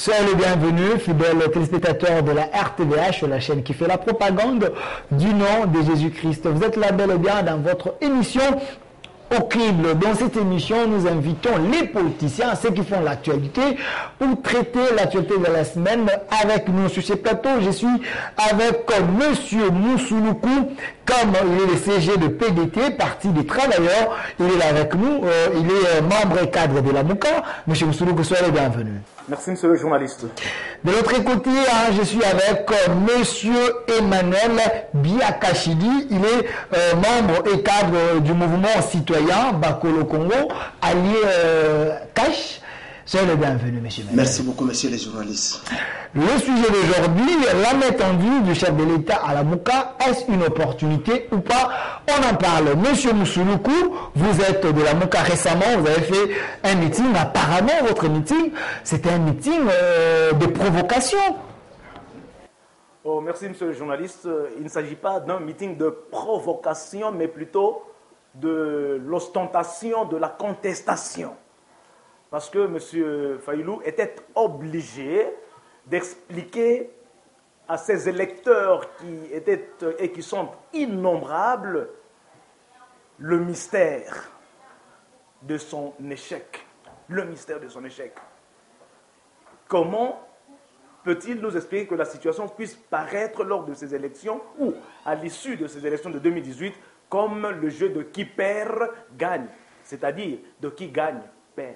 Soyez les bienvenus, fidèles téléspectateurs de la RTVH, la chaîne qui fait la propagande du nom de Jésus-Christ. Vous êtes là bel et bien dans votre émission Au Crible. Dans cette émission, nous invitons les politiciens, ceux qui font l'actualité, pour traiter l'actualité de la semaine avec nous. Sur ce plateau, je suis avec Monsieur Moussoulou, comme il est le CG de PDT, Parti des Travailleurs. Il est là avec nous, il est membre et cadre de la MOUCA. Monsieur Moussoulou, soyez le bienvenu. Merci, monsieur le journaliste. De l'autre côté, je suis avec monsieur Emmanuel Biakashidi. Il est membre et cadre du mouvement citoyen Bakolo Congo, allié Cash. Soyez le bienvenu, monsieur Emmanuel. Merci beaucoup, monsieur les journalistes. Le sujet d'aujourd'hui, la main tendue du chef de l'État à la MOUCA, est-ce une opportunité ou pas? On en parle. Monsieur Moussoulou, vous êtes de la MOUCA récemment, vous avez fait un meeting. Apparemment, votre meeting, c'était un meeting de provocation. Oh, merci, monsieur le journaliste. Il ne s'agit pas d'un meeting de provocation, mais plutôt de l'ostentation, de la contestation. Parce que M. Fayulu était obligé d'expliquer à ses électeurs qui étaient et qui sont innombrables le mystère de son échec. Le mystère de son échec. Comment peut-il nous expliquer que la situation puisse paraître lors de ces élections ou à l'issue de ces élections de 2018 comme le jeu de qui perd gagne, c'est-à-dire de qui gagne perd.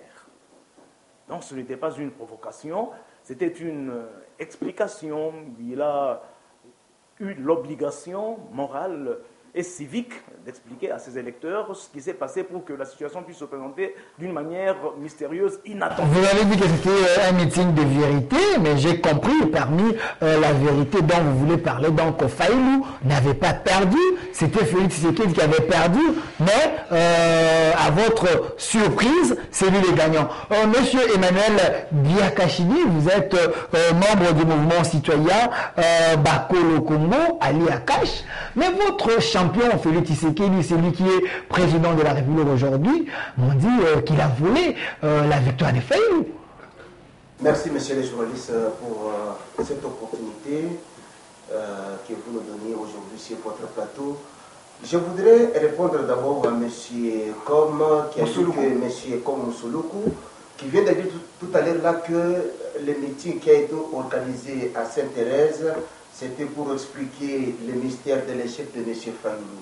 Donc ce n'était pas une provocation, c'était une explication. Il a eu l'obligation morale et civique d'expliquer à ses électeurs ce qui s'est passé pour que la situation puisse se présenter d'une manière mystérieuse, inattendue. Vous avez dit que c'était un meeting de vérité, mais j'ai compris parmi la vérité dont vous voulez parler. Donc Fayulu n'avait pas perdu, c'était Félix Tshisekedi qui avait perdu, mais à votre surprise, c'est lui le gagnant. Monsieur Emmanuel Biakashidi, vous êtes membre du mouvement citoyen Bakolo Congo, allié à Cash, mais votre champion Félix Tshisekedi, c'est lui qui est président de la République aujourd'hui, m'ont dit qu'il a volé la victoire de Fayulu. Merci, monsieur les journalistes, pour cette opportunité que vous nous donnez aujourd'hui sur votre plateau. Je voudrais répondre d'abord à monsieur comme qui a dit que monsieur comme Moussoulou, qui vient de dire tout à l'heure là que le meeting qui a été organisé à Sainte-Thérèse, c'était pour expliquer le mystère de l'échec de M. Fayulu.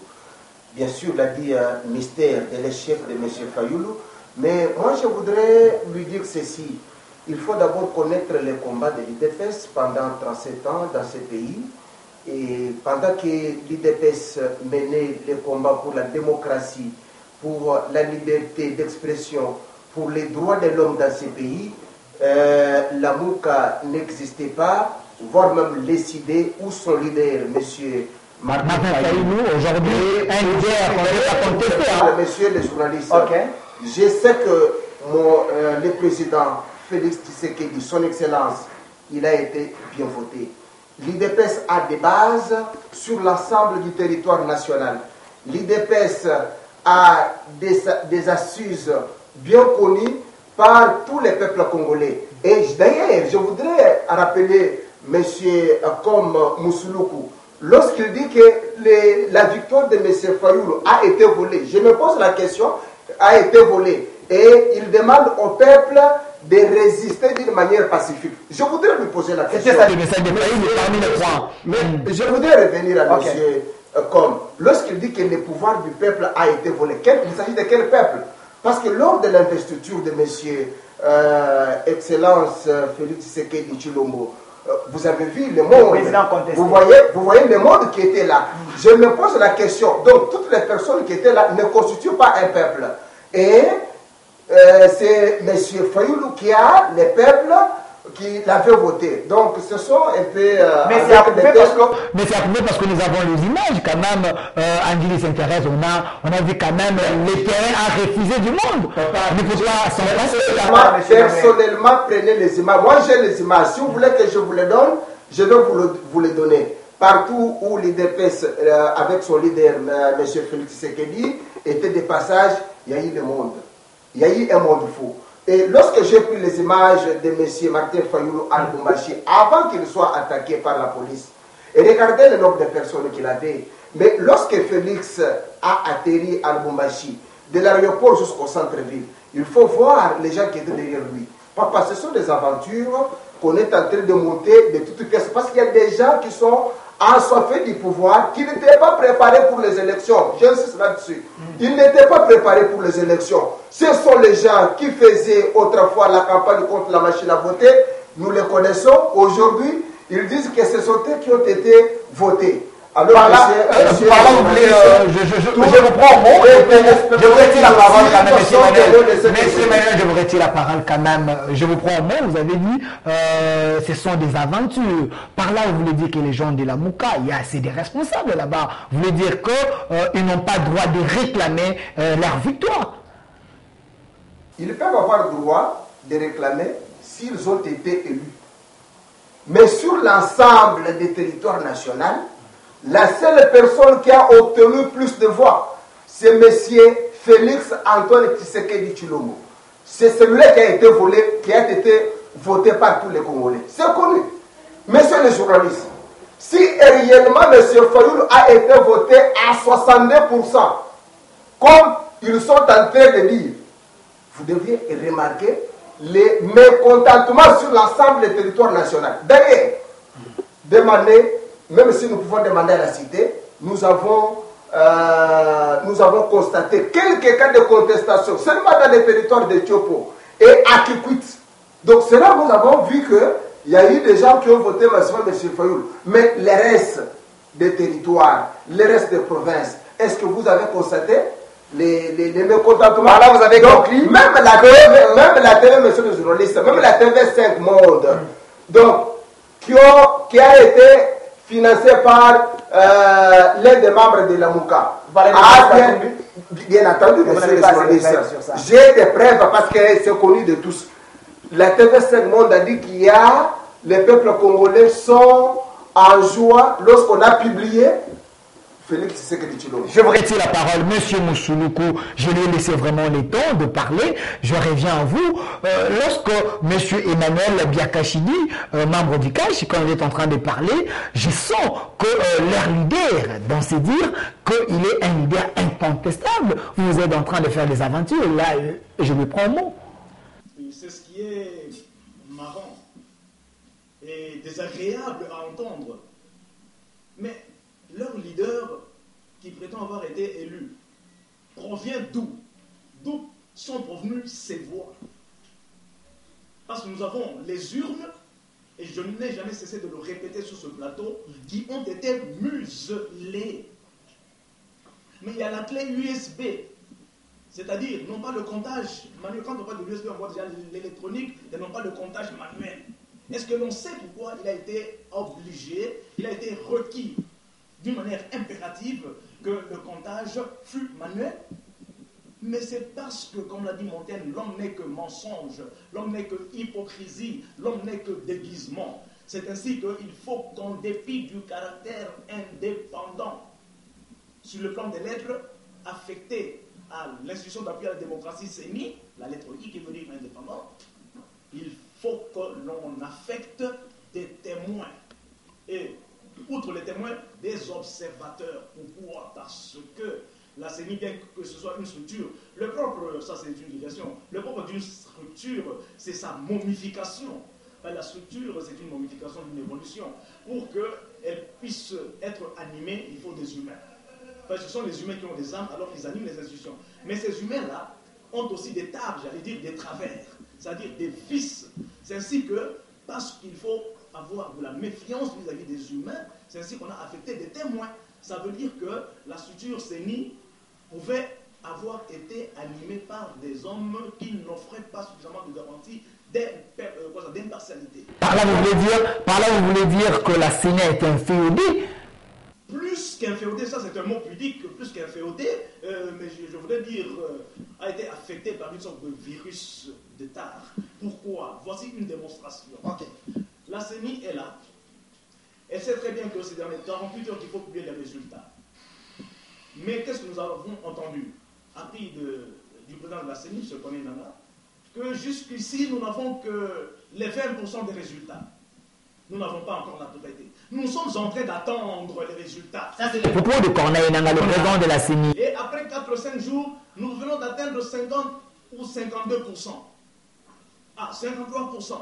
Bien sûr, il a dit mystère de l'échec de M. Fayulu, mais moi je voudrais lui dire ceci. Il faut d'abord connaître les combats de l'IDPS pendant 37 ans dans ce pays. Et pendant que l'IDPS menait les combats pour la démocratie, pour la liberté d'expression, pour les droits de l'homme dans ce pays, la MOUCA n'existait pas, voire même les idées où son leader, M. Martin Fayulu, aujourd'hui, un leader qu'on ne pas contester. Monsieur le journaliste, je sais que le président Félix Tshisekedi, son excellence, il a été bien voté. L'IDPS a des bases sur l'ensemble du territoire national. L'IDPS a des assises bien connues par tous les peuples congolais. Et d'ailleurs, je voudrais rappeler M. comme Moussoulou, lorsqu'il dit que la victoire de M. Fayulu a été volée, je me pose la question, a été volée, et il demande au peuple de résister d'une manière pacifique. Je voudrais lui poser la question. Mais je voudrais revenir à M. Comme, lorsqu'il dit que le pouvoir du peuple a été volé, il s'agit de quel peuple? Parce que lors de l'investiture de M. Excellence Félix Tshisekedi Tshilombo, vous avez vu le monde, vous voyez le monde qui était là. Je me pose la question, donc toutes les personnes qui étaient là ne constituent pas un peuple. Et c'est M. Fayulu qui a les peuples qui l'avaient voté. Donc ce sont un peu... mais c'est approuvé parce que nous avons les images quand même. Angélie s'intéresse, on a vu quand même les terrains à refuser du monde. Il ne faut pas s'en passer. Personnellement, prenez les images. Moi j'ai les images. Si vous voulez que je vous les donne, je vais vous les donner. Partout où l'IDPS, avec son leader, M. Félix Tshisekedi, était de passage, il y a eu le monde. Il y a eu un monde fou. Et lorsque j'ai pris les images de M. Martin Fayoulou Al-Boumbachi, avant qu'il soit attaqué par la police, et regardez le nombre de personnes qu'il avait. Mais lorsque Félix a atterri à Al-Boumbachi, de l'aéroport jusqu'au centre-ville, il faut voir les gens qui étaient derrière lui. Papa, ce sont des aventures qu'on est en train de monter de toutes pièces. Parce qu'il y a des gens qui sont assoiffés du pouvoir, qui n'étaient pas préparés pour les élections. J'insiste là-dessus. Ils n'étaient pas préparés pour les élections. Ce sont les gens qui faisaient autrefois la campagne contre la machine à voter. Nous les connaissons. Aujourd'hui, ils disent que ce sont eux qui ont été votés. Alors, je reprends mon mot. Je vous retire la parole quand même, monsieur Emmanuel. Monsieur Emmanuel, je vous retire la parole quand même. Je vous prends au mot. Vous avez dit, ce sont des aventures. Par là, vous voulez dire que les gens de la Mouka, c'est des responsables là-bas. Vous voulez dire qu'ils n'ont pas le droit de réclamer leur victoire. Ils peuvent avoir le droit de réclamer s'ils ont été élus. Mais sur l'ensemble des territoires nationaux, la seule personne qui a obtenu plus de voix, c'est M. Félix Antoine Tshisekedi Tshilombo. C'est celui-là qui a été volé, qui a été voté par tous les Congolais. C'est connu. Messieurs les journalistes, si réellement M. Fayoulou a été voté à 62%, comme ils sont en train de dire, vous deviez remarquer les mécontentements sur l'ensemble des territoires nationaux. D'ailleurs, demander, même si nous pouvons demander à la cité, nous avons constaté quelques cas de contestation seulement dans les territoires de Tiopo et à Kikwit. Donc c'est là que nous avons vu qu'il y a eu des gens qui ont voté massivement M. Fayoulou. Mais les restes des territoires, les restes des provinces, est-ce que vous avez constaté les mécontentements? Là, vous avez compris. Même la TV, monsieur le journaliste, même la TV5 Monde, donc, qui a été financé par l'un des membres de la Mouka. Bien entendu, monsieur le journaliste. J'ai des preuves parce que c'est connu de tous. La TV5 Monde a dit qu'il y a, les peuples congolais sont en joie lorsqu'on a publié Félix Tshisekedi Tshilombo. Je vous retire la parole, monsieur Moussouloukou. Je lui ai laissé vraiment le temps de parler. Je reviens à vous. Lorsque monsieur Emmanuel Biakachidi, membre du CACH, quand il est en train de parler, je sens que leur leader, dans ses dires, qu'il est un leader incontestable. Vous êtes en train de faire des aventures. Là, je me prends au mot. C'est ce qui est marrant et désagréable à entendre. Mais leur leader, qui prétend avoir été élu, provient d'où? D'où sont provenues ces voix? Parce que nous avons les urnes, et je n'ai jamais cessé de le répéter sur ce plateau, qui ont été muselées. Mais il y a la clé USB, c'est-à-dire non pas le comptage manuel. Quand on parle de l'USB, on voit déjà l'électronique, et non pas le comptage manuel. Est-ce que l'on sait pourquoi il a été obligé, il a été requis d'une manière impérative que le comptage fut manuel? Mais c'est parce que, comme l'a dit Montaigne, l'homme n'est que mensonge, l'homme n'est que hypocrisie, l'homme n'est que déguisement. C'est ainsi qu'il faut qu'en dépit du caractère indépendant, sur le plan des lettres affectées à l'institution d'appui à la démocratie CENI, la lettre I qui veut dire indépendant, il faut que l'on affecte des témoins. Et outre les témoins, des observateurs. Pourquoi? Parce que la CENI, bien que ce soit une structure, le propre, ça c'est une digression, le propre d'une structure, c'est sa momification. La structure, c'est une momification d'une évolution. Pour qu'elle puisse être animée, il faut des humains. Ce sont les humains qui ont des âmes, alors ils animent les institutions. Mais ces humains-là ont aussi des tares, j'allais dire des travers, c'est-à-dire des vices. C'est ainsi que, parce qu'il faut avoir de la méfiance vis-à-vis des humains, c'est ainsi qu'on a affecté des témoins. Ça veut dire que la structure CENI pouvait avoir été animée par des hommes qui n'offraient pas suffisamment de garanties d'impartialité. Par là, vous voulez dire que la CENI a été inféodée? Plus qu'inféodé, ça c'est un mot pudique, plus qu'inféodé, mais je voudrais dire, a été affecté par une sorte de virus de tard. Pourquoi? Voici une démonstration. Okay. La CENI est là. Elle sait très bien que c'est dans les 48 heures qu'il faut publier les résultats. Mais qu'est-ce que nous avons entendu? À partir du président de la CENI, M. Koné Nanga, que jusqu'ici, nous n'avons que les 20% des résultats. Nous n'avons pas encore la totalité. Nous sommes en train d'attendre les résultats. Ça, c'est le propos de Corneille Nangaa, le président de la CENI. Et après 4 ou 5 jours, nous venons d'atteindre 50 ou 52%. Ah, 53%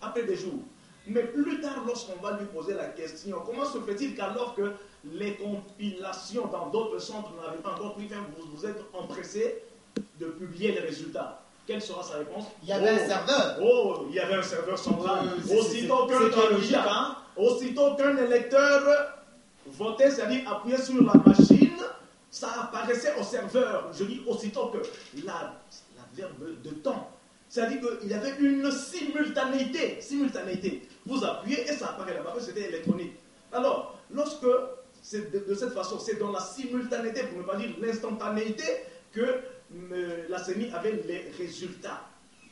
après des jours. Mais plus tard, lorsqu'on va lui poser la question, comment se fait-il qu'alors que les compilations dans d'autres centres n'avaient pas encore pris fin, vous êtes empressé de publier les résultats? Quelle sera sa réponse? Il y avait un serveur. Oh, il y avait un serveur central. Aussitôt qu'un électeur votait, c'est-à-dire appuyait sur la machine, ça apparaissait au serveur. Je dis aussitôt que la verbe de temps. C'est-à-dire qu'il y avait une simultanéité. Vous appuyez et ça apparaît là-bas, c'était électronique. Alors, lorsque c'est de cette façon, c'est dans la simultanéité, pour ne pas dire l'instantanéité, que la CENI avait les résultats.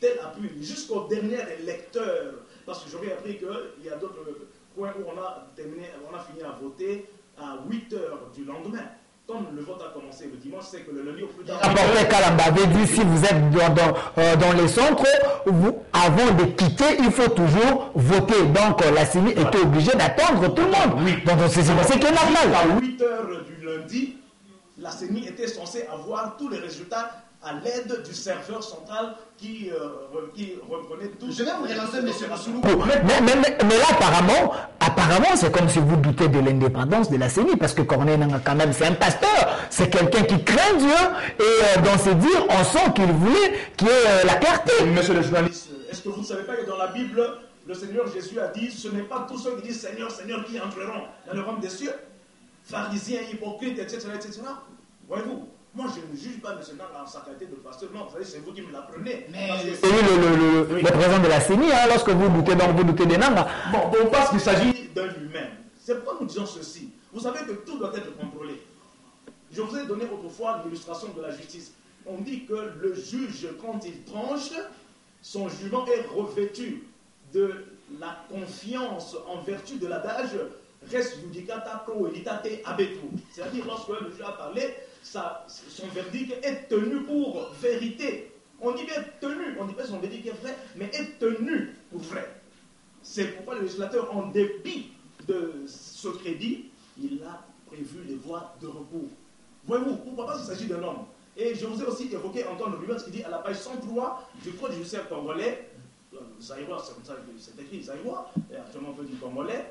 Tel appui, jusqu'au dernier électeur. Parce que j'aurais appris qu'il y a d'autres points où on a fini à voter à 8 heures du lendemain. Comme le vote a commencé le dimanche, c'est que le lundi au plus tard. Rapporteur Kalamba avait dit, si vous êtes dans les centres, avant de quitter, il faut toujours voter. Donc la CENI était obligée d'attendre tout le monde. Oui. Donc c'est qui est normal. À 8 heures du lundi, la CENI était censée avoir tous les résultats à l'aide du serveur central qui reprenait tout. Je vais vous relancer, M. Moussoulou. Mais là, apparemment, c'est comme si vous doutez de l'indépendance de la CENI, parce que Corneille Nangaa, quand même, c'est un pasteur, c'est quelqu'un qui craint Dieu, et dans ses dires, on sent qu'il voulait qu'il y ait la clarté. Monsieur le journaliste, est-ce que vous ne savez pas que dans la Bible, le Seigneur Jésus a dit, ce n'est pas tous ceux qui disent Seigneur, Seigneur qui entreront dans le royaume des cieux, pharisiens, hypocrites, etc., etc. Voyez-vous? Moi, je ne juge pas M. Nangaa en sa qualité de pasteur. Non, vous savez, c'est vous qui me l'apprenez. C'est lui le président de la CENI, hein, lorsque vous doutez de Nangaa. Bon, parce qu'il s'agit d'un humain. C'est pourquoi nous disons ceci. Vous savez que tout doit être contrôlé. Je vous ai donné autrefois l'illustration de la justice. On dit que le juge, quand il tranche, son jugement est revêtu de la confiance en vertu de l'adage res judicata pro elitate habetur. C'est-à-dire, lorsque le juge a parlé, son verdict est tenu pour vérité. On dit bien tenu, on dit pas son verdict est vrai, mais est tenu pour vrai. C'est pourquoi le législateur, en dépit de ce crédit, il a prévu les voies de recours. Voyez-vous, pourquoi pas s'il s'agit d'un homme? Et je vous ai aussi évoqué Antoine Rubens qui dit à la page 103 du Code judiciaire congolais, Zaïrois, c'est comme ça que c'est écrit, Zaïrois, et actuellement on peut dire congolais,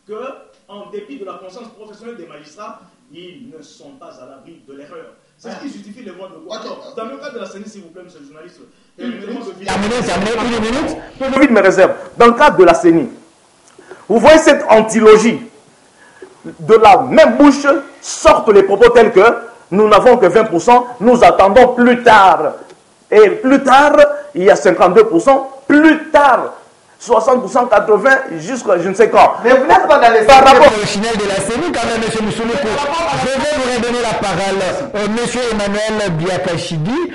qu'en dépit de la conscience professionnelle des magistrats, ils ne sont pas à l'abri de l'erreur. C'est ce qui justifie les voies de recours. Alors, dans le cas de la CENI, s'il vous plaît, monsieur le journaliste, Une minute. Je vide mes réserves. Dans le cadre de la CENI, vous voyez cette antilogie. De la même bouche sortent les propos tels que nous n'avons que 20%, nous attendons plus tard. Et plus tard, il y a 52%, plus tard, 60%, 80%, jusqu'à je ne sais quand. Mais vous n'êtes pas dans les par rapport original de la CENI, quand même, M. Moussoulou. Je vais vous redonner la parole. M. Emmanuel Biakashidi,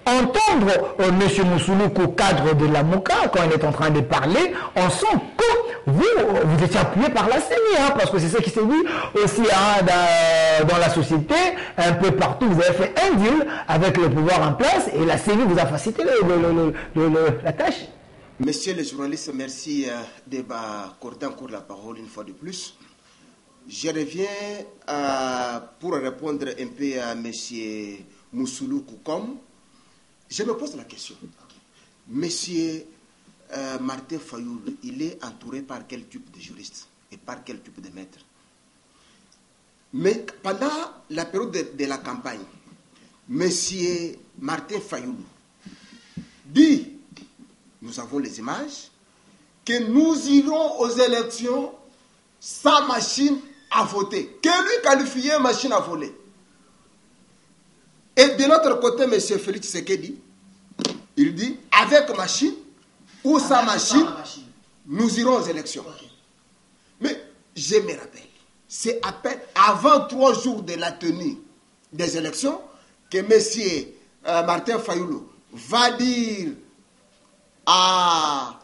entendre M. Moussoulou au cadre de la MOCA, quand il est en train de parler, on sent que vous étiez appuyé par la CENI, hein, parce que c'est ce qui s'est dit aussi hein, dans la société, un peu partout. Vous avez fait un deal avec le pouvoir en place et la CENI vous a facilité la tâche. Messieurs les journalistes, merci de m'accorder encore la parole une fois de plus. Je reviens pour répondre un peu à M. Moussoulou Koukom. Je me pose la question. Monsieur Martin Fayoul, il est entouré par quel type de juriste et par quel type de maître? Mais pendant la période de la campagne, Monsieur Martin Fayoul dit, nous avons les images, que nous irons aux élections sans machine à voter. Que lui qualifiait machine à voler. Et de l'autre côté, M. Félix Tshisekedi, il dit, avec machine ou sans machine, nous irons aux élections. Okay. Mais je me rappelle, c'est à peine avant 3 jours de la tenue des élections que M. Martin Fayoulou va dire à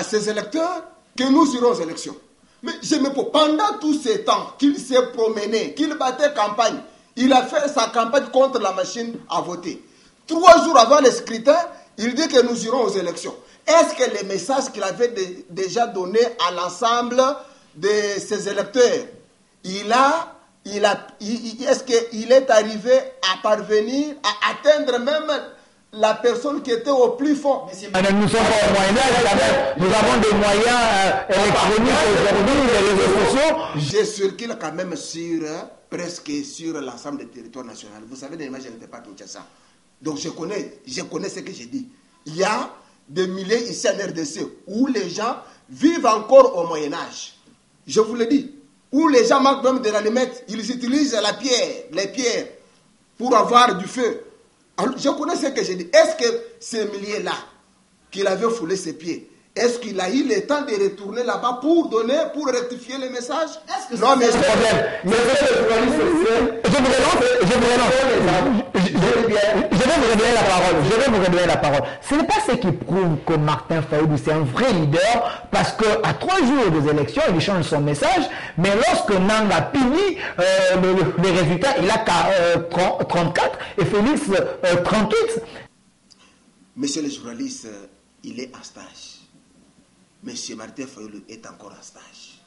ses électeurs que nous irons aux élections. Mais je me pose, pendant tous ces temps qu'il s'est promené, qu'il battait campagne, il a fait sa campagne contre la machine à voter. 3 jours avant les scrutins, il dit que nous irons aux élections. Est-ce que les messages qu'il avait déjà donnés à l'ensemble de ses électeurs, est-ce qu'il est arrivé à parvenir à atteindre même la personne qui était au plus fond? Nous sommes pas au Moyen-Âge, nous avons des moyens électroniques aujourd'hui, les réseaux sociaux. Je circule quand même presque sur l'ensemble des territoires nationaux. Vous savez, je n'étais pas à Kinshasa. Donc je connais ce que j'ai dit. Il y a des milliers ici en RDC où les gens vivent encore au Moyen-Âge. Je vous le dis. Où les gens manquent même de l'allumette, ils utilisent les pierres pour avoir du feu. Alors, je connais ce que j'ai dit. Est-ce que ces milliers-là, qu'il avait foulé ses pieds, est-ce qu'il a eu le temps de retourner là-bas pour rectifier les messages? Non, mais c'est le problème. Je vais vous redonner la parole. Ce n'est pas ce qui prouve que Martin Fayulu c'est un vrai leader, parce qu'à 3 jours des élections, il change son message, mais lorsque Nanga Pini, le résultat, il a 34 et Félix 38. Monsieur le journaliste, il est en stage. Monsieur Martin Fayulu est encore en stage.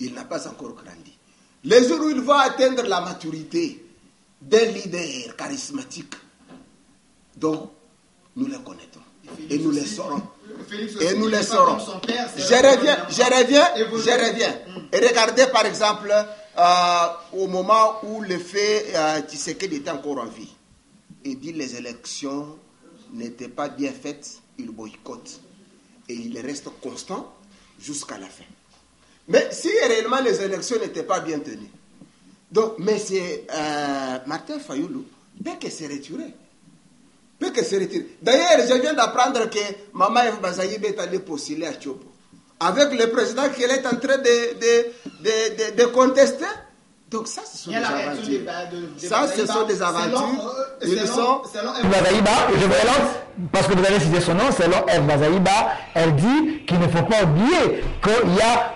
Il n'a pas encore grandi. Les jours où il va atteindre la maturité d'un leader charismatique, donc nous le connaîtrons. Et nous le saurons. Et nous le saurons. Je reviens. Et regardez par exemple, au moment où le fait Tshisekedi était encore en vie, il dit les élections n'étaient pas bien faites, il boycotte. Et il reste constant jusqu'à la fin. Mais si réellement les élections n'étaient pas bien tenues, donc M. Martin Fayulu peut que se retirer. D'ailleurs, je viens d'apprendre que Maman Eve Bazaïb est allé postuler à Tchopo. Avec le président qu'elle est en train de contester. Donc ça, ce sont des aventures. Ce sont des aventures. Ils sont... Bazaïba, je vous relance, parce que vous avez cité son nom, selon Eve Bazaïba, elle dit qu'il ne faut pas oublier qu'il y a...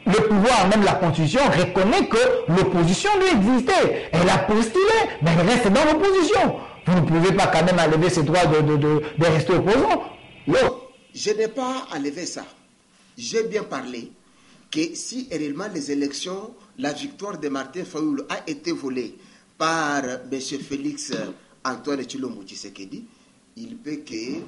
le pouvoir, même la Constitution, reconnaît que l'opposition lui existait. Elle a postulé, mais elle reste dans l'opposition. Vous ne pouvez pas quand même enlever ses droits de rester opposant. Je n'ai pas enlevé ça. J'ai bien parlé que si réellement les élections, la victoire de Martin Fayulu a été volée par M. Félix Antoine Tshilombo Tshisekedi, il peut que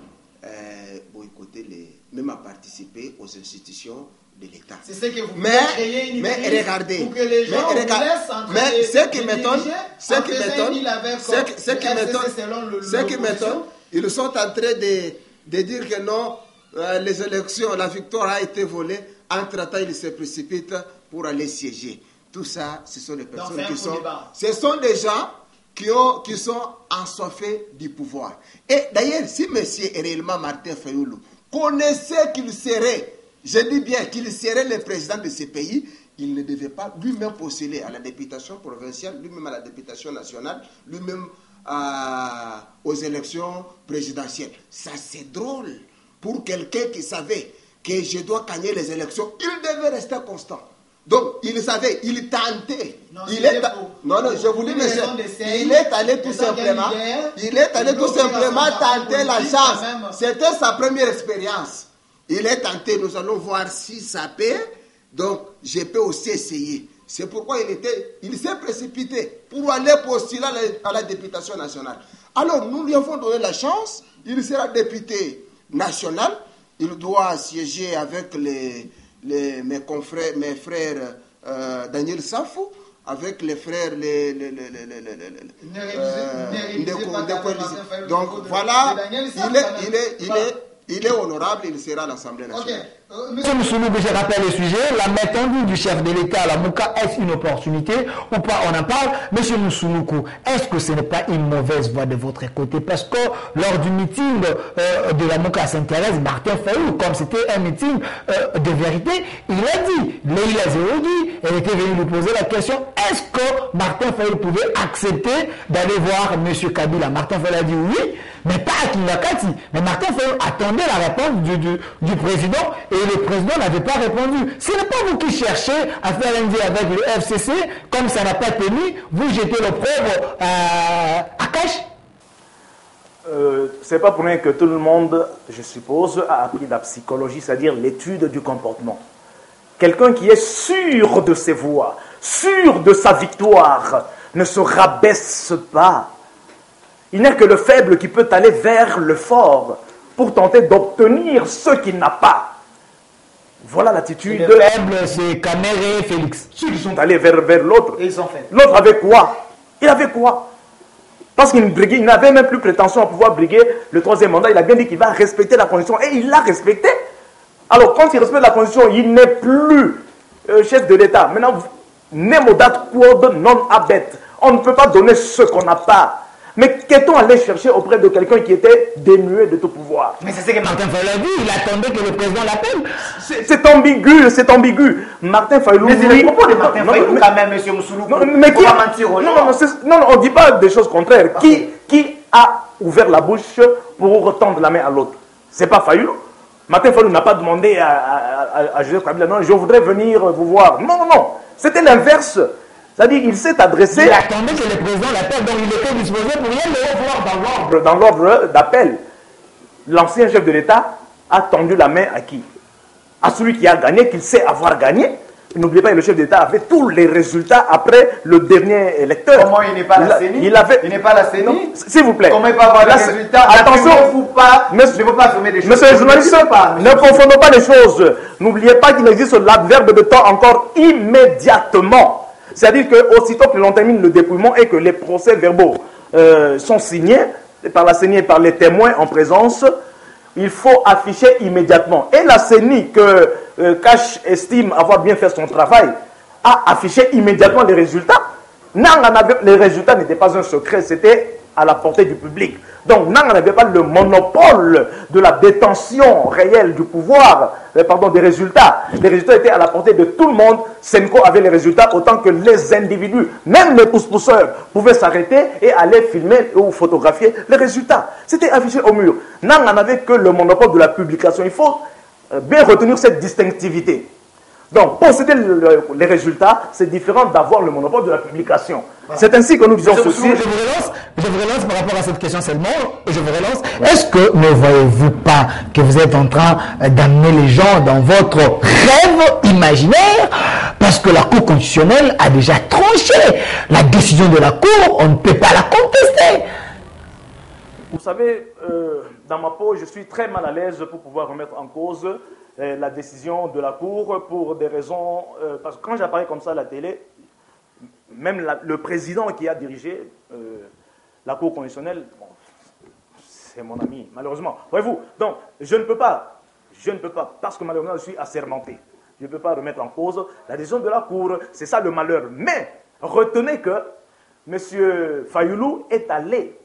boycotter même à participer aux institutions de l'État. C'est ce que vous créer une mais regardez, pour que les gens mais ce qui m'étonne, ils sont en train de dire que non, les élections, la victoire a été volée. Entre-temps, ils se précipitent pour aller siéger. Tout ça, ce sont des personnes ce sont des gens qui sont assoiffés du pouvoir. Et d'ailleurs, si M. réellement Martin Fayulu connaissait qu'il serait, je dis bien qu'il serait le président de ce pays, il ne devait pas lui-même postuler à la députation provinciale, lui-même à la députation nationale, lui-même aux élections présidentielles. Ça, c'est drôle. Pour quelqu'un qui savait que je dois gagner les élections, il devait rester constant. Donc, il savait, il tentait. Non, je vous dis, monsieur, il est allé tout simplement, tenter la chance. C'était sa première expérience. Il est tenté, nous allons voir si ça paie. Donc, je peux aussi essayer. C'est pourquoi il s'est précipité pour aller postuler à la députation nationale. Alors, nous lui avons donné la chance. Il sera député national. Il doit siéger avec mes frères Daniel Safou, avec les frères donc voilà, il est honorable, il sera à l'Assemblée nationale. Monsieur Moussouloubou, je rappelle le sujet, la méthode du chef de l'État à la Mouka, est-ce une opportunité ou pas? On en parle. Monsieur Moussouloubou, est-ce que ce n'est pas une mauvaise voie de votre côté? Parce que lors du meeting de la Mouka à Sainte-Thérèse, Martin Fayulu, comme c'était un meeting de vérité, il a dit, Leïla Zéoudi, elle était venue lui poser la question, est-ce que Martin Fayulu pouvait accepter d'aller voir M. Kabila? Martin Fayulu a dit oui, mais pas à Kinakati. Mais Martin Fayulu attendait la réponse du président et le président n'avait pas répondu. Ce n'est pas vous qui cherchez à faire un deal avec le FCC, comme ça n'a pas tenu, vous jetez le pauvre à cash. c'est pas pour rien que tout le monde, je suppose, a appris la psychologie, c'est-à-dire l'étude du comportement. Quelqu'un qui est sûr de ses voies, sûr de sa victoire, ne se rabaisse pas. Il n'y a que le faible qui peut aller vers le fort pour tenter d'obtenir ce qu'il n'a pas. Voilà l'attitude. Le faible, c'est Kamere et Félix. Ceux qui sont allés vers l'autre. Et ils ont fait. L'autre avait quoi? Il avait quoi? Parce qu'il briguait, il n'avait même plus prétention à pouvoir briguer le troisième mandat. Il a bien dit qu'il va respecter la condition. Et il l'a respecté. Alors, quand il respecte la condition, il n'est plus chef de l'État. Maintenant, nemodat quod non habet. On ne peut pas donner ce qu'on n'a pas. Mais qu'est-on allé chercher auprès de quelqu'un qui était dénué de tout pouvoir? Mais c'est ce que Martin Fayulu a dit, il attendait que le président l'appelle. C'est ambigu, c'est ambigu. Martin Fayulu... Mais c'est le propos de Martin Fayulu quand même, M. Moussoulou. Mais qui va mentir aux gens. Non, on ne dit pas des choses contraires. Okay. Qui a ouvert la bouche pour tendre la main à l'autre? C'est pas Fayulu. Martin Fayulu n'a pas demandé à Joseph Kabila, non, je voudrais venir vous voir. Non. C'était l'inverse. C'est-à-dire qu'il s'est adressé... Il attendait que le président l'appelle, donc il était disposé pour rien le voir dans l'ordre d'appel. L'ancien chef de l'État a tendu la main à qui? À celui qui a gagné, qu'il sait avoir gagné. N'oubliez pas que le chef d'État avait tous les résultats après le dernier électeur. Comment il n'est pas la CENI? Il n'est pas la CENI? S'il vous plaît. Comment il peut avoir les résultats? Attention, ne faut pas affirmer des choses. Monsieur le journaliste, ne confondons pas les choses. N'oubliez pas qu'il existe l'adverbe de temps encore immédiatement. C'est-à-dire qu'aussitôt que l'on termine le dépouillement et que les procès-verbaux sont signés par la CENI et par les témoins en présence, il faut afficher immédiatement. Et la CENI, que Cash estime avoir bien fait son travail, a affiché immédiatement les résultats. Les résultats n'étaient pas un secret, c'était à la portée du public. Donc, Nang n'avait pas le monopole de la détention réelle du pouvoir, des résultats. Les résultats étaient à la portée de tout le monde. Senko avait les résultats autant que les individus. Même les pousse-pousseurs pouvaient s'arrêter et aller filmer ou photographier les résultats. C'était affiché au mur. Nang n'en avait que le monopole de la publication. Il faut bien retenir cette distinctivité. Donc, posséder les résultats, c'est différent d'avoir le monopole de la publication. Voilà. C'est ainsi que nous disons ceci. Je vous relance par rapport à cette question seulement. Je vous relance. Est-ce que ne voyez-vous pas que vous êtes en train d'amener les gens dans votre rêve imaginaire? Parce que la Cour constitutionnelle a déjà tranché. La décision de la Cour, on ne peut pas la contester. Vous savez, dans ma peau, je suis très mal à l'aise pour pouvoir remettre en cause la décision de la Cour pour des raisons... parce que quand j'apparais comme ça à la télé, même le président qui a dirigé la Cour constitutionnelle, bon, c'est mon ami, malheureusement. Voyez-vous, donc je ne peux pas, parce que malheureusement je suis assermenté, je ne peux pas remettre en cause la décision de la Cour, c'est ça le malheur. Mais retenez que M. Fayulu est allé,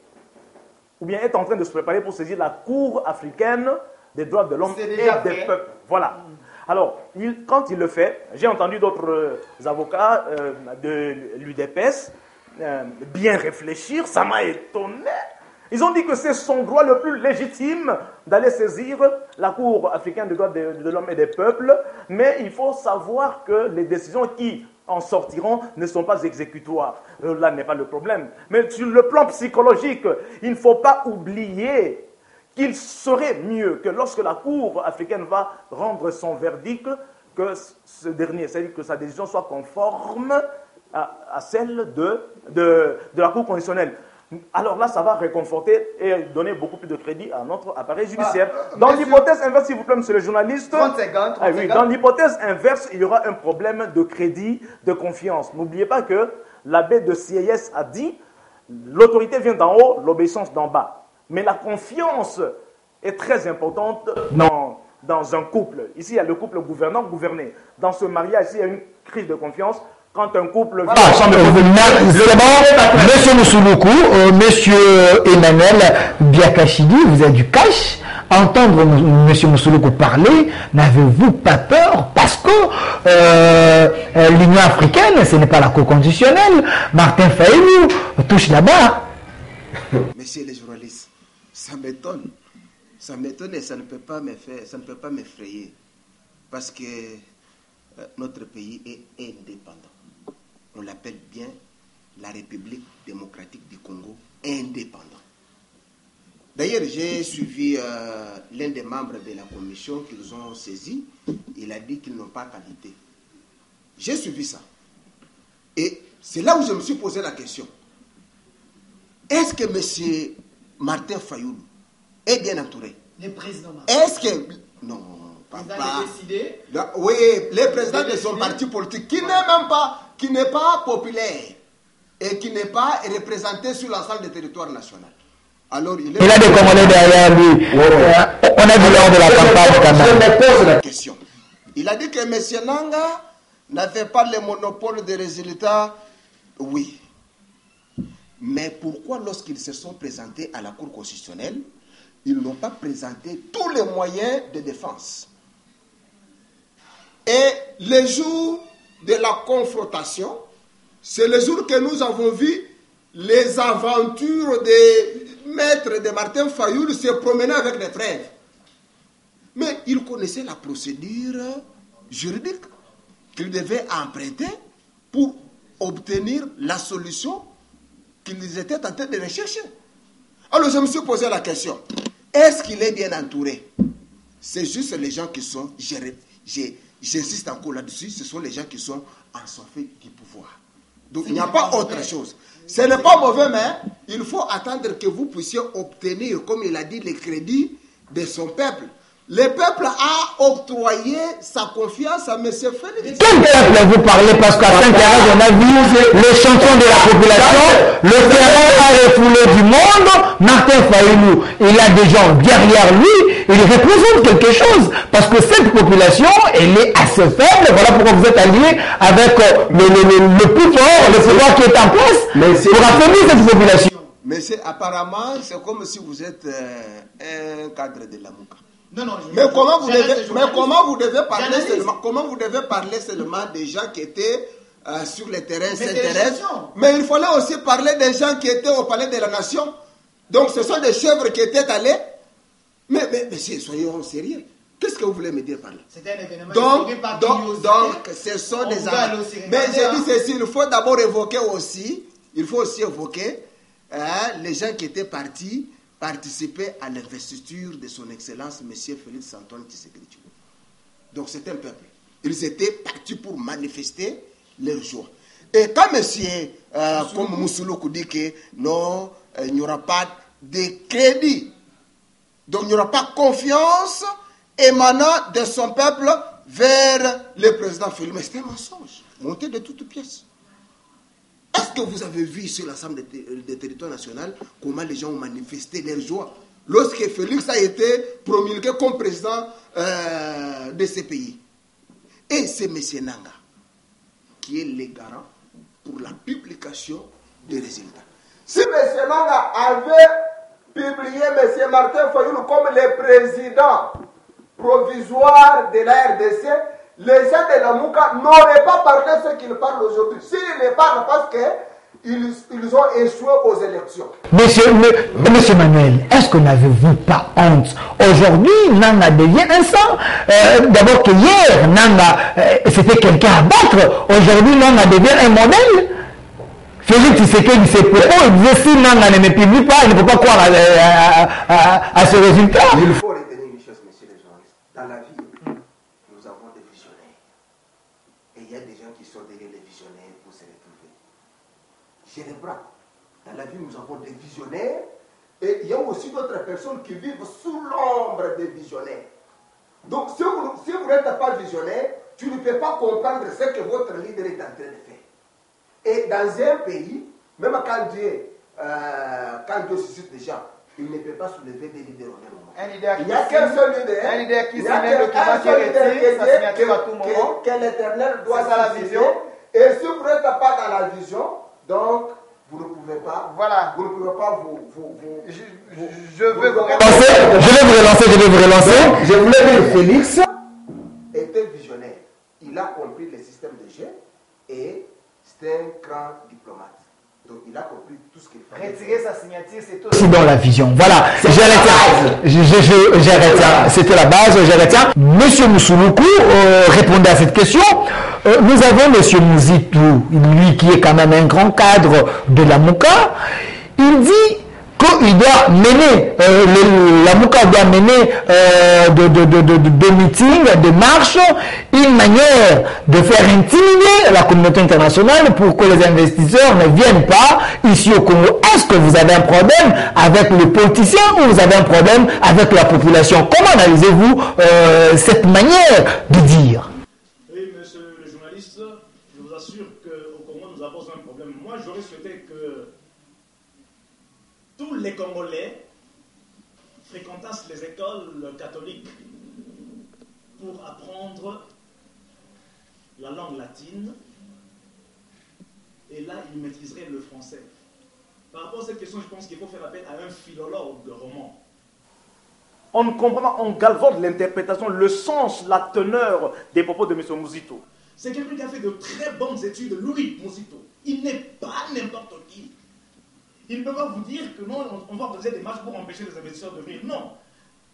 ou bien est en train de se préparer pour saisir la Cour africaine des droits de l'homme et des peuples. Voilà. Alors, quand il le fait, j'ai entendu d'autres avocats de l'UDPS bien réfléchir, ça m'a étonné. Ils ont dit que c'est son droit le plus légitime d'aller saisir la Cour africaine des droits de l'homme et des peuples, mais il faut savoir que les décisions qui en sortiront ne sont pas exécutoires. Là n'est pas le problème. Mais sur le plan psychologique, il ne faut pas oublier qu'il serait mieux que lorsque la Cour africaine va rendre son verdict, que ce dernier, c'est-à-dire que sa décision soit conforme à celle de la Cour constitutionnelle. Alors là, ça va réconforter et donner beaucoup plus de crédit à notre appareil judiciaire. Dans l'hypothèse inverse, s'il vous plaît, monsieur le journaliste, 30 secondes, oui, dans l'hypothèse inverse, il y aura un problème de crédit, de confiance. N'oubliez pas que l'abbé de Sieyès a dit, l'autorité vient d'en haut, l'obéissance d'en bas. Mais la confiance est très importante dans un couple. Ici, il y a le couple gouvernant-gouverné. Dans ce mariage, ici, il y a une crise de confiance. Quand un couple... Monsieur Moussoulou, monsieur Emmanuel Biakachidi, vous êtes du cash. Entendre monsieur Moussoulou parler, n'avez-vous pas peur? Parce que l'Union africaine, ce n'est pas la Cour constitutionnelle. Martin Fayulu touche là-bas. Messieurs les journalistes, ça m'étonne. Ça m'étonne et ça ne peut pas m'effrayer. Parce que notre pays est indépendant. On l'appelle bien la République démocratique du Congo indépendant. D'ailleurs, j'ai suivi l'un des membres de la commission qu'ils ont saisi. Il a dit qu'ils n'ont pas qualité. J'ai suivi ça. Et c'est là où je me suis posé la question. Est-ce que M. Martin Fayoulou est bien entouré? Le président. Est-ce que... Non, papa. Décidé. Oui, les présidents de son parti politique, qui n'est même pas, qui n'est pas populaire et qui n'est pas représenté sur l'ensemble du territoire national. Alors, il a des Congolais derrière lui. On a vu lors de la campagne. Je me pose la question. Il a dit que M. Nanga n'avait pas le monopole des résultats. Oui. Mais pourquoi, lorsqu'ils se sont présentés à la Cour constitutionnelle, ils n'ont pas présenté tous les moyens de défense? Et le jour de la confrontation, c'est le jour que nous avons vu les aventures des maîtres de Martin Fayoulou se promener avec des trêves. Mais ils connaissaient la procédure juridique qu'ils devaient emprunter pour obtenir la solution qu'ils étaient en train de rechercher. Alors je me suis posé la question, est-ce qu'il est bien entouré? C'est juste les gens qui sont, j'insiste encore là-dessus, ce sont les gens qui sont ensoufflés du pouvoir. Donc il n'y a pas autre chose. Ce n'est pas mauvais, mais il faut attendre que vous puissiez obtenir, comme il a dit, les crédits de son peuple. Le peuple a octroyé sa confiance à M. Félix. Quel peuple vous parlez? Parce qu'à Saint-Thérèse, on a vu les chansons de la population, le terrain a refoulé du monde. Martin Fayoulou, il a des gens derrière lui, il représente quelque chose. Parce que cette population, elle est assez faible. Voilà pourquoi vous êtes alliés avec le pouvoir qui est en place pour affaiblir cette population. Mais apparemment, c'est comme si vous êtes un cadre de la Mouka. Non, non, mais comment vous devez parler seulement des gens qui étaient sur le terrain Saint-Thérèse? Mais il fallait aussi parler des gens qui étaient au palais de la nation. Donc ce sont des chèvres qui étaient allés. Mais soyons sérieux. Qu'est-ce que vous voulez me dire par là? C'était un événement. Donc ce sont des amis. Mais j'ai dit ceci, il faut d'abord évoquer aussi, les gens qui étaient partis participer à l'investiture de son excellence, M. Félix Antoine Tshisekedi. Donc c'est un peuple. Ils étaient partis pour manifester leur joie. Et quand M. comme Moussoulou dit que non, il n'y aura pas de crédit, donc il n'y aura pas confiance émanant de son peuple vers le président Félix. Mais c'est un mensonge, monté de toutes pièces. Est-ce que vous avez vu sur l'ensemble des territoires nationaux comment les gens ont manifesté leur joie lorsque Félix a été promulgué comme président de ces pays? Et c'est M. Nanga qui est le garant pour la publication des résultats. Si M. Nanga avait publié M. Martin Fayoulou comme le président provisoire de la RDC, les gens de la Mouka n'auraient pas parlé ce qu'ils parlent aujourd'hui. S'ils les parlent parce qu'ils ont échoué aux élections. Monsieur Manuel, est-ce que n'avez-vous pas honte? Aujourd'hui, Nanga devient un sang. D'abord que hier, Nanga, c'était quelqu'un à battre. Aujourd'hui, Nanga devient un modèle. Félix Tshisekedi, ses propos, il disait si Nanga ne me publie pas, il ne peut pas croire à ce résultat. Il faut retenir une chose, messieurs les journalistes. Dans la vie, nous avons des visionnaires. Et il y a des gens qui sont derrière les visionnaires pour se retrouver. J'ai les bras. Dans la vie, nous avons des visionnaires. Et il y a aussi d'autres personnes qui vivent sous l'ombre des visionnaires. Donc, si vous n'êtes pas visionnaire, tu ne peux pas comprendre ce que votre leader est en train de faire. Et dans un pays, même quand Dieu suscite des gens, il ne peut pas soulever des leaders au même moment. Il n'y a qu'un seul leader. Un leader qui signe le document qui retire sa signature à tout moment. Que l'Éternel doit sa vision. Et si vous n'êtes pas dans la vision, donc vous ne pouvez pas. Voilà. Vous ne pouvez pas je vais vous relancer. Je voulais dire Félix était visionnaire. Il a compris le système de jeu et c'était un grand diplomate. Donc il a compris tout ce qu'il fallait. Retirer sa signature, c'est aussi dans la vision. Voilà, je retiens. C'était la base, je retiens. Monsieur Moussoulou répondait à cette question. Nous avons Monsieur Mouzitou, lui qui est quand même un grand cadre de la Mouka. Il dit qu'il doit mener, la Mouka doit mener de meetings, de marches, une manière de faire intimider la communauté internationale pour que les investisseurs ne viennent pas ici au Congo. Est-ce que vous avez un problème avec les politiciens ou vous avez un problème avec la population? Comment analysez-vous cette manière de dire? Oui, monsieur le journaliste, je vous assure qu'au Congo, nous avons un problème. Moi, j'aurais souhaité que tous les Congolais fréquentassent les écoles catholiques pour apprendre la langue latine, et là, ils maîtriseraient le français. Par rapport à cette question, je pense qu'il faut faire appel à un philologue roman. On ne comprend pas, on galvaude l'interprétation, le sens, la teneur des propos de M. Mouzito. C'est quelqu'un qui a fait de très bonnes études, Louis Mouzito. Il n'est pas n'importe qui. Il ne peut pas vous dire que non, on va organiser des marches pour empêcher les investisseurs de venir. Non.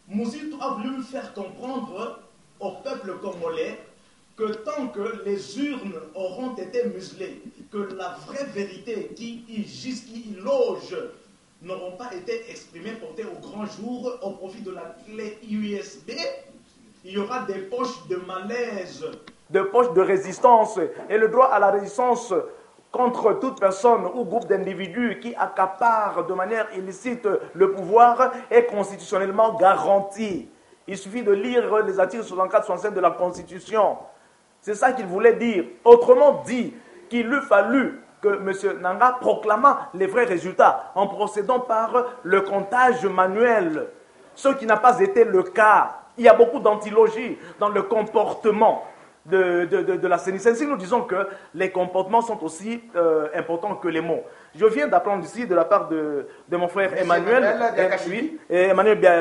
Mouzito a voulu faire comprendre au peuple congolais que tant que les urnes auront été muselées, que la vraie vérité qui y loge n'auront pas été exprimées, portées au grand jour au profit de la clé USB, il y aura des poches de malaise. De poches de résistance. Et le droit à la résistance contre toute personne ou groupe d'individus qui accapare de manière illicite le pouvoir est constitutionnellement garanti. Il suffit de lire les articles 64-65 de la Constitution. C'est ça qu'il voulait dire. Autrement dit, qu'il eût fallu que M. Nanga proclama les vrais résultats en procédant par le comptage manuel. Ce qui n'a pas été le cas. Il y a beaucoup d'antilogie dans le comportement de la CENI. Nous disons que les comportements sont aussi importants que les mots. Je viens d'apprendre ici de la part de mon frère Emmanuel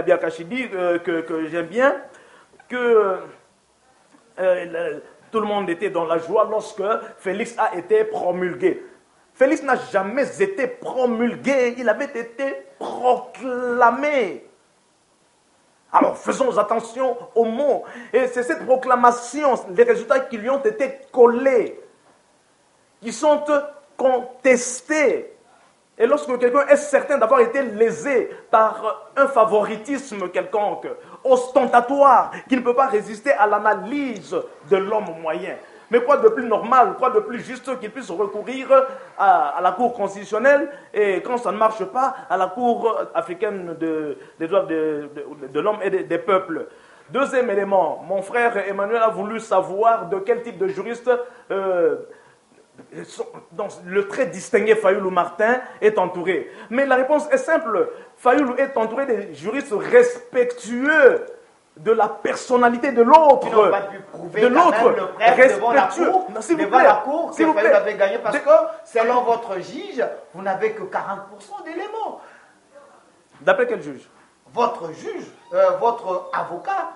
Biakachidi, que j'aime bien, que tout le monde était dans la joie lorsque Félix a été promulgué. Félix n'a jamais été promulgué, il avait été proclamé. Alors faisons attention aux mots. Et c'est cette proclamation, les résultats qui lui ont été collés, qui sont contestés. Et lorsque quelqu'un est certain d'avoir été lésé par un favoritisme quelconque, ostentatoire, qui ne peut pas résister à l'analyse de l'homme moyen. Mais quoi de plus normal, quoi de plus juste qu'il puisse recourir à la Cour constitutionnelle et quand ça ne marche pas, à la Cour africaine des droits de l'homme et des peuples. Deuxième élément, mon frère Emmanuel a voulu savoir de quel type de juriste le très distingué Fayoulou Martin est entouré. Mais la réponse est simple. Fayoulou est entouré des juristes respectueux de la personnalité de l'autre. Ils n'ont pas pu prouver devant la cour, devant la cour que Fayoulou avait gagné parce que selon votre juge, vous n'avez que 40% d'éléments. D'après quel juge? Votre juge, votre avocat,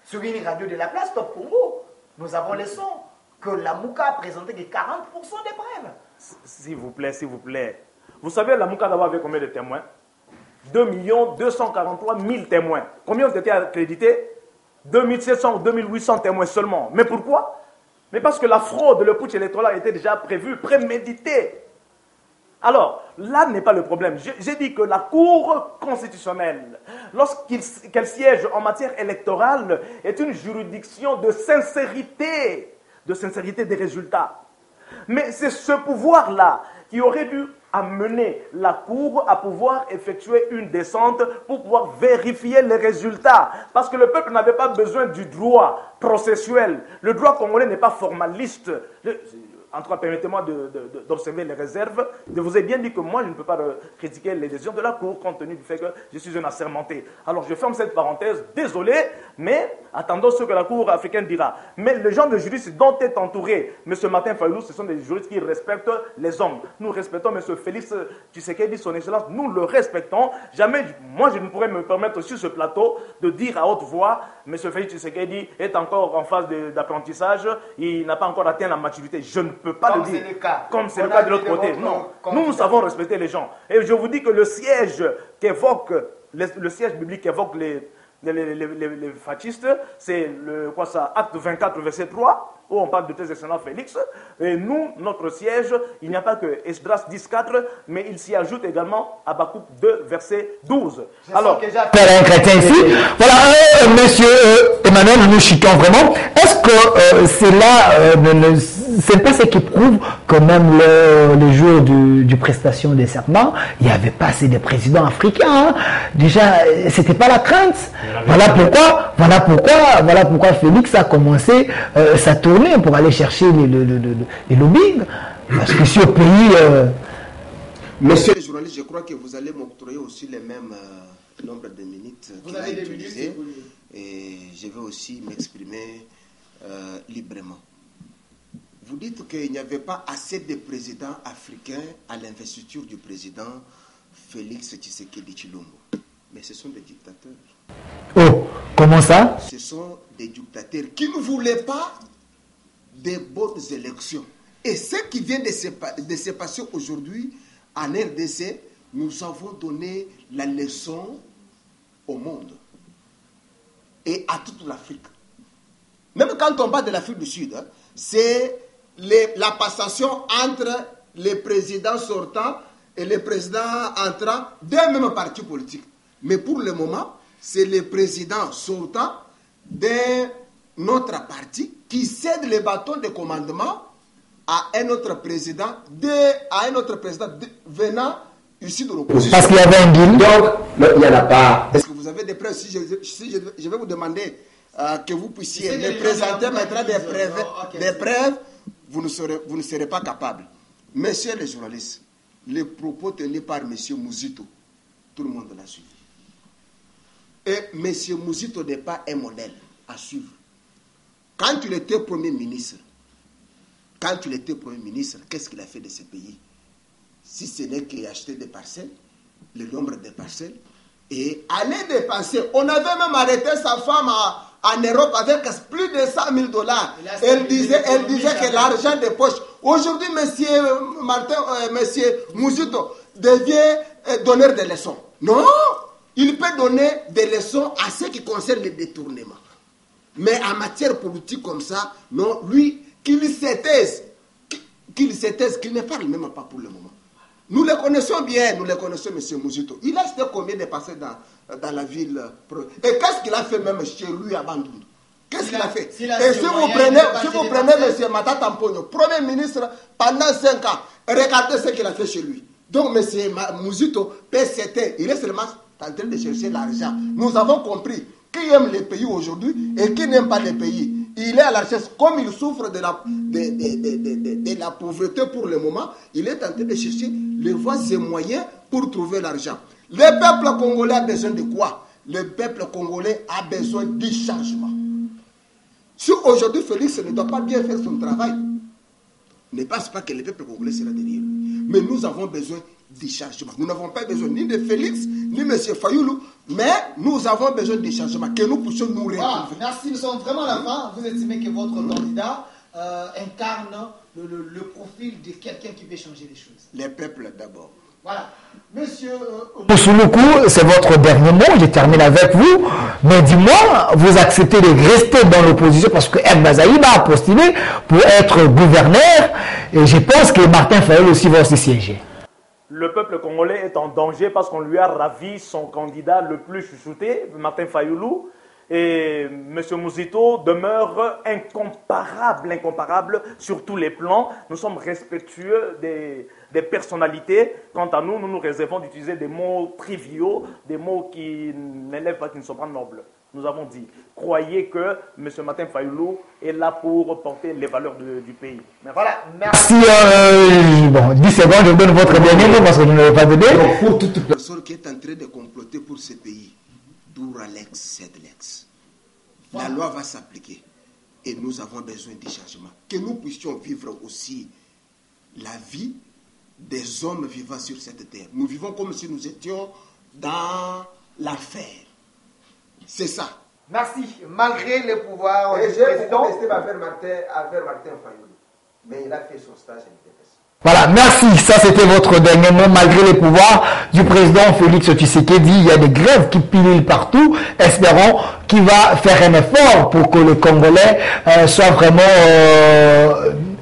sur une radio de la place, Top Congo, nous avons les sons que la Mouka a présenté que 40% des preuves. S'il vous plaît, s'il vous plaît. Vous savez, la Mouka d'abord avait combien de témoins? 2 243 000 témoins. Combien ont été accrédités? 2700 ou 2800 témoins seulement. Mais pourquoi? Mais parce que la fraude, le putsch électoral était déjà prévu, prémédité. Alors, là n'est pas le problème. J'ai dit que la Cour constitutionnelle, lorsqu'elle siège en matière électorale, est une juridiction de sincérité des résultats. Mais c'est ce pouvoir-là qui aurait dû amener la Cour à pouvoir effectuer une descente pour pouvoir vérifier les résultats. Parce que le peuple n'avait pas besoin du droit processuel. Le droit congolais n'est pas formaliste. En tout cas, permettez-moi d'observer les réserves. Je vous ai bien dit que moi, je ne peux pas critiquer les décisions de la Cour compte tenu du fait que je suis un assermenté. Alors, je ferme cette parenthèse. Désolé, mais attendons ce que la Cour africaine dira. Mais le genre de juristes dont est entouré M. Martin Fayoulou, ce sont des juristes qui respectent les hommes. Nous respectons M. Félix Tshisekedi, son excellence. Nous le respectons. Jamais, moi, je ne pourrais me permettre sur ce plateau de dire à haute voix, M. Félix Tshisekedi est encore en phase d'apprentissage. Il n'a pas encore atteint la maturité. Je ne peux pas le dire, comme c'est le cas de l'autre côté. Non, nous savons respecter les gens. Et je vous dis que le siège qu'évoque, le siège biblique qu'évoque les fascistes, c'est acte 24, verset 3, où on parle de tes excellents Félix. Et nous, notre siège, il n'y a pas que Esdras 10.4, mais il s'y ajoute également Habakkuk 2, verset 12. Alors, un chrétien ici. Voilà, monsieur Emmanuel, nous chutons vraiment. Est-ce que c'est là, c'est pas ce qui prouve que même le jour du prestation des serments, il n'y avait pas assez de présidents africains. Hein. Déjà, c'était pas la crainte. Voilà pourquoi Félix a commencé sa tournée pour aller chercher les lobbying. Parce que sur le pays... Monsieur le journaliste, je crois que vous allez m'octroyer aussi les mêmes nombre de minutes vous avez des utilisées. Et je vais aussi m'exprimer librement. Vous dites qu'il n'y avait pas assez de présidents africains à l'investiture du président Félix Tshisekedi Tshilombo. Mais ce sont des dictateurs. Oh, comment ça? Ce sont des dictateurs qui ne voulaient pas des bonnes élections. Et ce qui vient de se passer aujourd'hui en RDC, nous avons donné la leçon au monde et à toute l'Afrique. Même quand on parle de l'Afrique du Sud, hein, c'est la passation entre les présidents sortants et les présidents entrants d'un même parti politique. Mais pour le moment, c'est les présidents sortants d'un autre parti qui cède les bâtons de commandement à un autre président venant ici de l'opposition. Parce qu'il y avait un deal. Donc, il n'y en a pas. Est-ce que vous avez des preuves? Si je vais vous demander que vous puissiez me présenter maintenant des preuves, vous ne serez pas capable. Messieurs les journalistes, les propos tenus par M. Mouzito, tout le monde l'a suivi. Et M. Mouzito n'est pas un modèle à suivre. Quand il était Premier ministre, qu'est-ce qu'il a fait de ce pays? Si ce n'est qu'acheter des parcelles, le nombre de parcelles, et aller dépenser. On avait même arrêté sa femme en Europe avec plus de $100 000. Elle disait que l'argent des poches. Aujourd'hui, monsieur Mouzito devient donneur de leçons. Non, il peut donner des leçons à ce qui concerne le détournement. Mais en matière politique comme ça, non, lui, qu'il se taise, qu'il ne parle même pas pour le moment. Nous le connaissons bien, M. Mouzito. Il a acheté combien de passés dans la ville? Et qu'est-ce qu'il a fait même chez lui à Bandundu? Qu'est-ce qu'il a fait? Et si vous prenez M. Matata Mponyo, Premier ministre pendant 5 ans, regardez ce qu'il a fait chez lui. Donc M. Mouzito, PCT, il est seulement en train de chercher l'argent. Nous avons compris qui aime les pays aujourd'hui et qui n'aime pas les pays. Il est à la recherche, comme il souffre de la pauvreté pour le moment, il est en train de chercher les voies et moyens pour trouver l'argent. Le peuple congolais a besoin de quoi? Le peuple congolais a besoin du changement. Si aujourd'hui Félix ne doit pas bien faire son travail, ne pense pas que le peuple congolais sera derrière lui. Mais nous avons besoin du changement. Nous n'avons pas besoin ni de Félix, ni M. Fayoulou, mais nous avons besoin du changement, que nous puissions nous retrouver. Voilà, merci, nous sommes vraiment à la fin. Vous estimez que votre candidat incarne le profil de quelqu'un qui veut changer les choses. Les peuples d'abord. Voilà. Monsieur Moussouloukou, c'est votre dernier mot, je termine avec vous. Mais dis-moi, vous acceptez de rester dans l'opposition parce que Bazaïba a postulé pour être gouverneur et je pense que Martin Fayoulou aussi va se siéger. Le peuple congolais est en danger parce qu'on lui a ravi son candidat le plus chouchouté, Martin Fayoulou. Et M. Mouzito demeure incomparable sur tous les plans. Nous sommes respectueux des personnalités. Quant à nous, nous nous réservons d'utiliser des mots triviaux, des mots qui n'élèvent pas, qui ne sont pas nobles. Nous avons dit, croyez que M. Martin Fayoulou est là pour porter les valeurs du pays. Merci. Voilà, merci. Bon, 10 secondes, je vous donne votre dernier mot parce que je ne l'avez pas donné. Pour toute personne qui est en train de comploter pour ce pays, Douralex, Sedlex. La loi va s'appliquer et nous avons besoin du changement. Que nous puissions vivre aussi la vie des hommes vivant sur cette terre. Nous vivons comme si nous étions dans l'affaire. C'est ça. Merci. Malgré les pouvoirs et du j'ai président. beaucoup resté avec Martin Fayoulou. Mais il a fait son stage à l'UDPS. Voilà, merci. Ça, c'était votre dernier mot. Malgré les pouvoirs du président Félix Tshisekedi, il y a des grèves qui pilulent partout. Espérons qu'il va faire un effort pour que les Congolais soient vraiment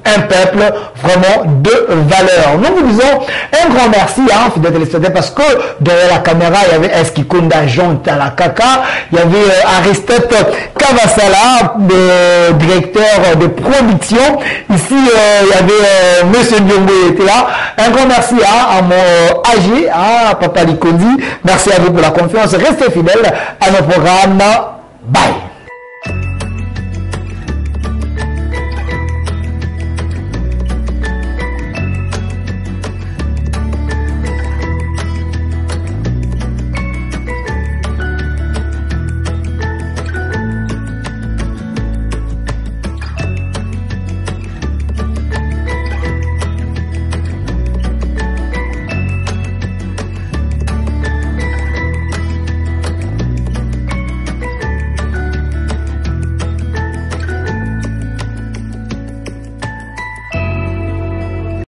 un peuple vraiment de valeur. Nous vous disons un grand merci, hein, fidèles téléspectateurs, parce que derrière la caméra, il y avait Eskikunda Jean Talakaka, il y avait Aristote Kavasala, le directeur de production. Ici, il y avait Monsieur Diongo était là. Un grand merci à mon AG, à Papa Likondi. Merci à vous pour la confiance. Restez fidèles à nos programmes. Bye.